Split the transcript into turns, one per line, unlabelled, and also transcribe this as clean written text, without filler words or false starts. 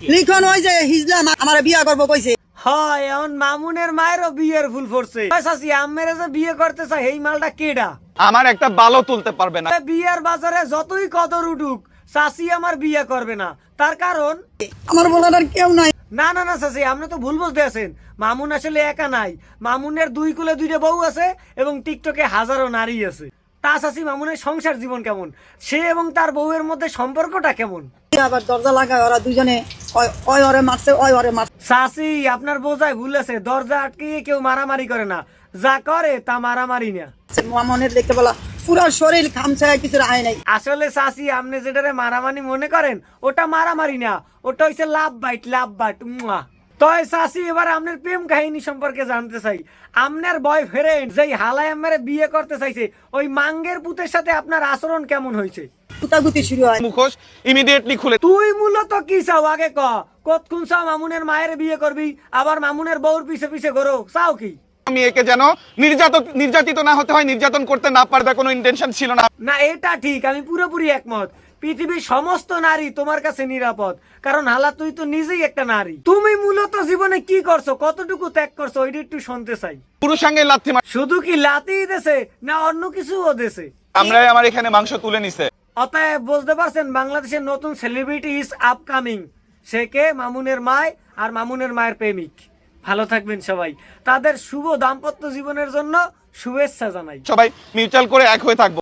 লিখন ওই যে হিজলা আমার বিয়া করবো কইছে।
হয় এখন মামুনের মায়েরও বিয়ের ফুল পড়ছে। চাচি আম্মেরে যে বিয়ে করতে চাই এই মালটা কেডা?
আমার একটা বালো তুলতে পারবে না।
বিয়ের বাজারে যতই কদর উঠুক চাচি আমার বিয়ে করবে না। তার কারণ
আমার বলার আর কেউ নাই।
না না না চাচি, আপনি তো ভুল বুঝতে আছেন। মামুন আসলে একা নাই, মামুনের দুই কুলে দুইটা বউ আছে এবং টিকটকে হাজারো নারী আছে। তা চাচি মামুনের সংসার জীবন কেমন, সে এবং তার বউয়ের মধ্যে সম্পর্কটা কেমন?
আবার দরজা লাগায় ওরা দুজনে, ওই ওরে মারছে ওই ওরে মারছে।
চাচি আপনার বোঝায় ভুল আছে, দরজা আটকিয়ে কেউ মারামারি করে না, যা করে তা মারামারি না।
মনের দেখতে বলা পুরো শরীর খামছে, কিছু আয় নাই।
আসলে চাচি আপনি যেটারে মারামারি মনে করেন ওটা মারামারি না, ওটা হচ্ছে লাভ বাইট লাভ বাইট। তয় চাচি এবার আপনার প্রেম কাহিনী সম্পর্কে জানতে চাই। আপনার বয়ফ্রেন্ড যেই হালায় আমার বিয়ে করতে চাইছে ওই মাঙ্গের পুতের সাথে আপনার আচরণ কেমন হয়েছে?
কুতাকুতি শুরু হয়।
মুখোশ ইমিডিয়েটলি খুলে।
তুই মূলত কি চাও আগে ক? কতক্ষণ চাও মামুনের মায়ের বিয়ে করবি আবার মামুনের বউর পিছে পিছে ঘোরো, চাও কি?
আমি একে যেন নির্যাতিত না হতে হয়, নির্যাতন করতে না পারবে কোনো ইন্টেনশন ছিল না।
না এটা ঠিক, আমি পুরোপুরি একমত। পৃথিবীর সমস্ত নারী তোমার কাছে নিরাপদ, কারণ হালা তুই তো নিজেই একটা নারী। তুমি মূলত জীবনে কি করছো, কতটুকু ত্যাগ করছো ওইটা একটু শুনতে চাই।
পুরুষাঙ্গে লাথি মার।
শুধু কি লাতিই দেছে না অন্য কিছুও দেছে?
আমরাই আমার এখানে মাংস তুলে নিছে।
অতএব বুঝতে পারছেন বাংলাদেশের নতুন সেলিব্রিটি ইজ আপকামিং। সে কে? মামুনের মায় আর মামুনের মায়ের প্রেমিক। ভালো থাকবেন সবাই, তাদের শুভ দাম্পত্য জীবনের জন্য শুভেচ্ছা জানাই।
সবাই মিউচুয়াল করে এক হয়ে থাকবো।